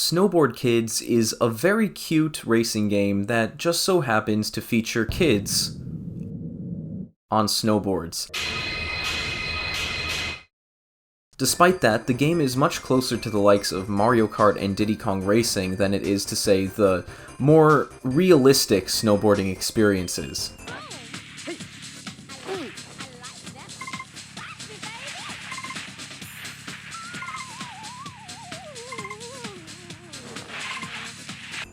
Snowboard Kids is a very cute racing game that just so happens to feature kids on snowboards. Despite that, the game is much closer to the likes of Mario Kart and Diddy Kong Racing than it is to, say, the more realistic snowboarding experiences.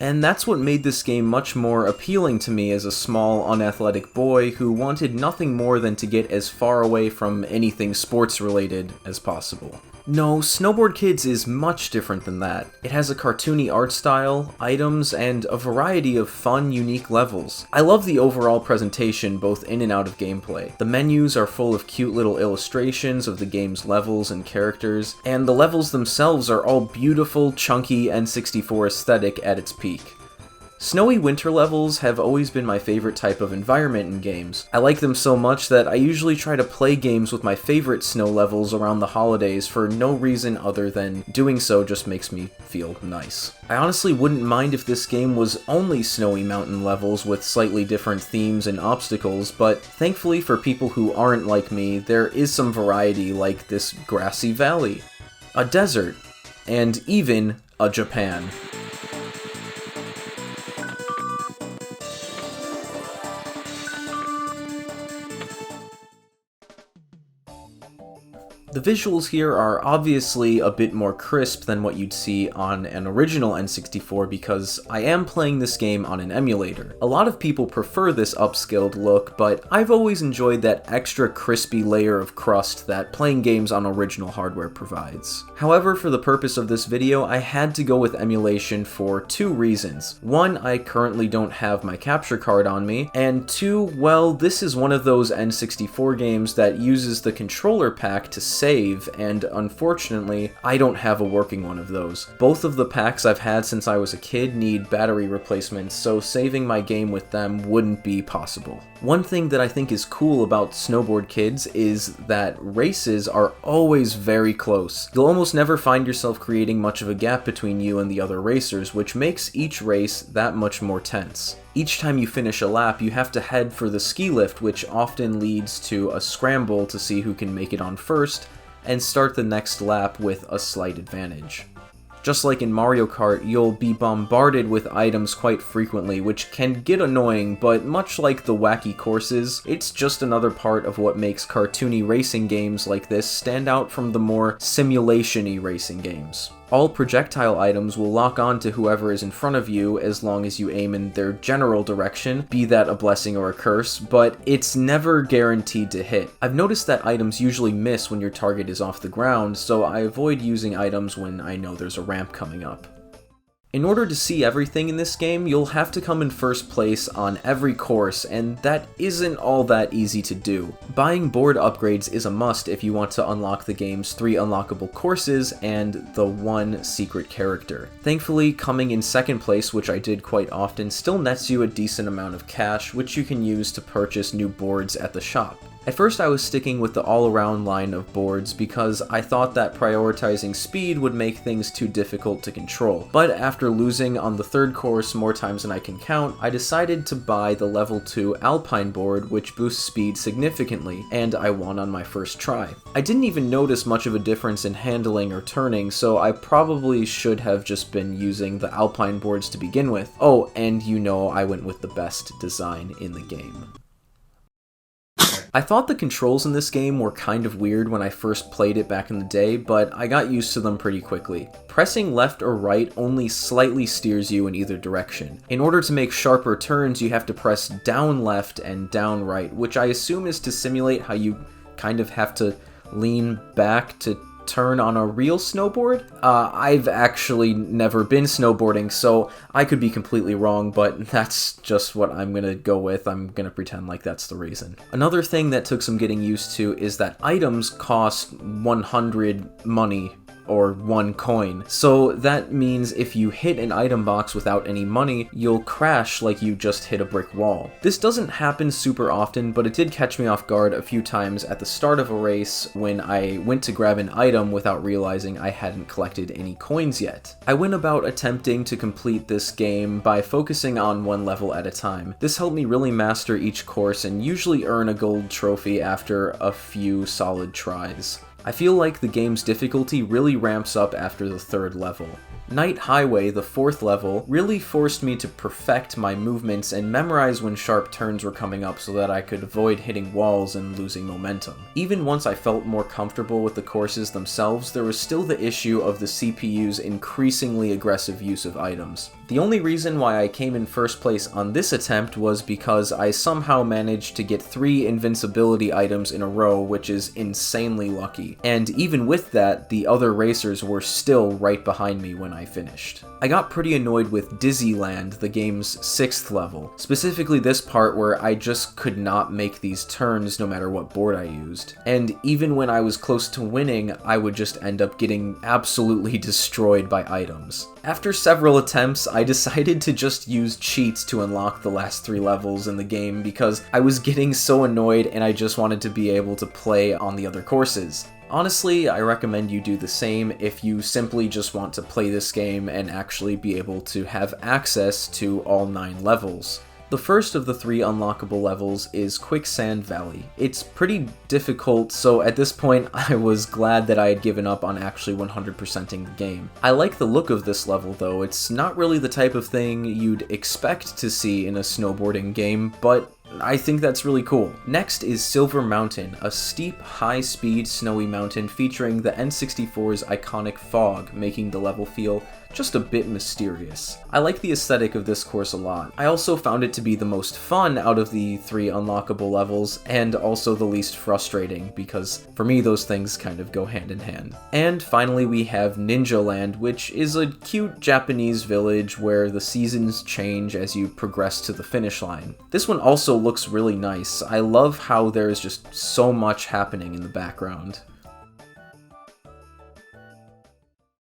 And that's what made this game much more appealing to me as a small, unathletic boy who wanted nothing more than to get as far away from anything sports-related as possible. No, Snowboard Kids is much different than that. It has a cartoony art style, items, and a variety of fun, unique levels. I love the overall presentation both in and out of gameplay. The menus are full of cute little illustrations of the game's levels and characters, and the levels themselves are all beautiful, chunky N64 aesthetic at its peak. Snowy winter levels have always been my favorite type of environment in games. I like them so much that I usually try to play games with my favorite snow levels around the holidays for no reason other than doing so just makes me feel nice. I honestly wouldn't mind if this game was only snowy mountain levels with slightly different themes and obstacles, but thankfully for people who aren't like me, there is some variety like this grassy valley, a desert, and even a Japan. The visuals here are obviously a bit more crisp than what you'd see on an original N64 because I am playing this game on an emulator. A lot of people prefer this upscaled look, but I've always enjoyed that extra crispy layer of crust that playing games on original hardware provides. However, for the purpose of this video, I had to go with emulation for two reasons. One, I currently don't have my capture card on me, and two, well, this is one of those N64 games that uses the controller pack to save, and unfortunately, I don't have a working one of those. Both of the packs I've had since I was a kid need battery replacements, so saving my game with them wouldn't be possible. One thing that I think is cool about Snowboard Kids is that races are always very close. You'll almost never find yourself creating much of a gap between you and the other racers, which makes each race that much more tense. Each time you finish a lap, you have to head for the ski lift, which often leads to a scramble to see who can make it on first, and start the next lap with a slight advantage. Just like in Mario Kart, you'll be bombarded with items quite frequently, which can get annoying, but much like the wacky courses, it's just another part of what makes cartoony racing games like this stand out from the more simulation-y racing games. All projectile items will lock on to whoever is in front of you as long as you aim in their general direction, be that a blessing or a curse, but it's never guaranteed to hit. I've noticed that items usually miss when your target is off the ground, so I avoid using items when I know there's a ramp coming up. In order to see everything in this game, you'll have to come in first place on every course, and that isn't all that easy to do. Buying board upgrades is a must if you want to unlock the game's 3 unlockable courses and the 1 secret character. Thankfully, coming in second place, which I did quite often, still nets you a decent amount of cash, which you can use to purchase new boards at the shop. At first I was sticking with the all-around line of boards because I thought that prioritizing speed would make things too difficult to control, but after losing on the third course more times than I can count, I decided to buy the level 2 Alpine board, which boosts speed significantly, and I won on my first try. I didn't even notice much of a difference in handling or turning, so I probably should have just been using the Alpine boards to begin with. Oh, and you know I went with the best design in the game. I thought the controls in this game were kind of weird when I first played it back in the day, but I got used to them pretty quickly. Pressing left or right only slightly steers you in either direction. In order to make sharper turns, you have to press down left and down right, which I assume is to simulate how you kind of have to lean back to turn on a real snowboard? I've actually never been snowboarding, so I could be completely wrong, but that's just what I'm gonna go with. I'm gonna pretend like that's the reason. Another thing that took some getting used to is that items cost 100 money or 1 coin. So that means if you hit an item box without any money, you'll crash like you just hit a brick wall. This doesn't happen super often, but it did catch me off guard a few times at the start of a race when I went to grab an item without realizing I hadn't collected any coins yet. I went about attempting to complete this game by focusing on 1 level at a time. This helped me really master each course and usually earn a gold trophy after a few solid tries. I feel like the game's difficulty really ramps up after the 3rd level. Night Highway, the 4th level, really forced me to perfect my movements and memorize when sharp turns were coming up so that I could avoid hitting walls and losing momentum. Even once I felt more comfortable with the courses themselves, there was still the issue of the CPU's increasingly aggressive use of items. The only reason why I came in first place on this attempt was because I somehow managed to get 3 invincibility items in a row, which is insanely lucky. And even with that, the other racers were still right behind me when I finished. I got pretty annoyed with Dizzyland, the game's 6th level, specifically this part where I just could not make these turns no matter what board I used. And even when I was close to winning, I would just end up getting absolutely destroyed by items. After several attempts, I decided to just use cheats to unlock the last 3 levels in the game because I was getting so annoyed and I just wanted to be able to play on the other courses. Honestly, I recommend you do the same if you simply just want to play this game and actually be able to have access to all 9 levels. The first of the 3 unlockable levels is Quicksand Valley. It's pretty difficult, so at this point I was glad that I had given up on actually 100%ing the game. I like the look of this level though. It's not really the type of thing you'd expect to see in a snowboarding game, but I think that's really cool. Next is Silver Mountain, a steep, high-speed, snowy mountain featuring the N64's iconic fog, making the level feel just a bit mysterious. I like the aesthetic of this course a lot. I also found it to be the most fun out of the 3 unlockable levels, and also the least frustrating, because for me those things kind of go hand in hand. And finally we have Ninja Land, which is a cute Japanese village where the seasons change as you progress to the finish line. This one also looks really nice. I love how there's just so much happening in the background.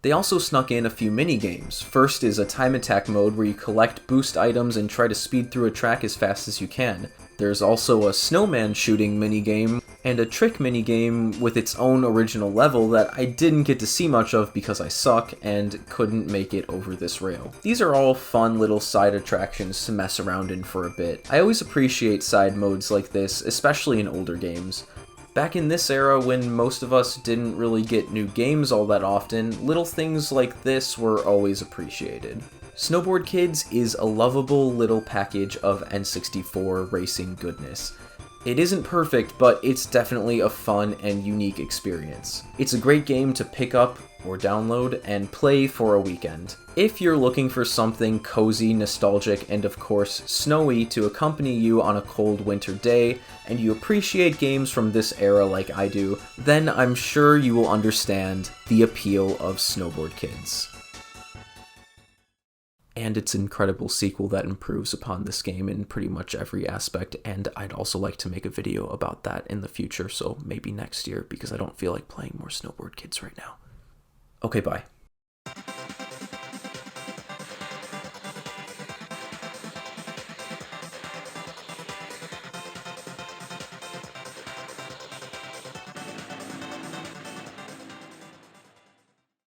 They also snuck in a few mini-games. First is a time attack mode where you collect boost items and try to speed through a track as fast as you can. There's also a snowman shooting minigame, and a trick minigame with its own original level that I didn't get to see much of because I suck and couldn't make it over this rail. These are all fun little side attractions to mess around in for a bit. I always appreciate side modes like this, especially in older games. Back in this era, when most of us didn't really get new games all that often, little things like this were always appreciated. Snowboard Kids is a lovable little package of N64 racing goodness. It isn't perfect, but it's definitely a fun and unique experience. It's a great game to pick up or download and play for a weekend. If you're looking for something cozy, nostalgic, and of course snowy to accompany you on a cold winter day, and you appreciate games from this era like I do, then I'm sure you will understand the appeal of Snowboard Kids. And its incredible sequel that improves upon this game in pretty much every aspect, and I'd also like to make a video about that in the future, so maybe next year, because I don't feel like playing more Snowboard Kids right now. Okay, bye.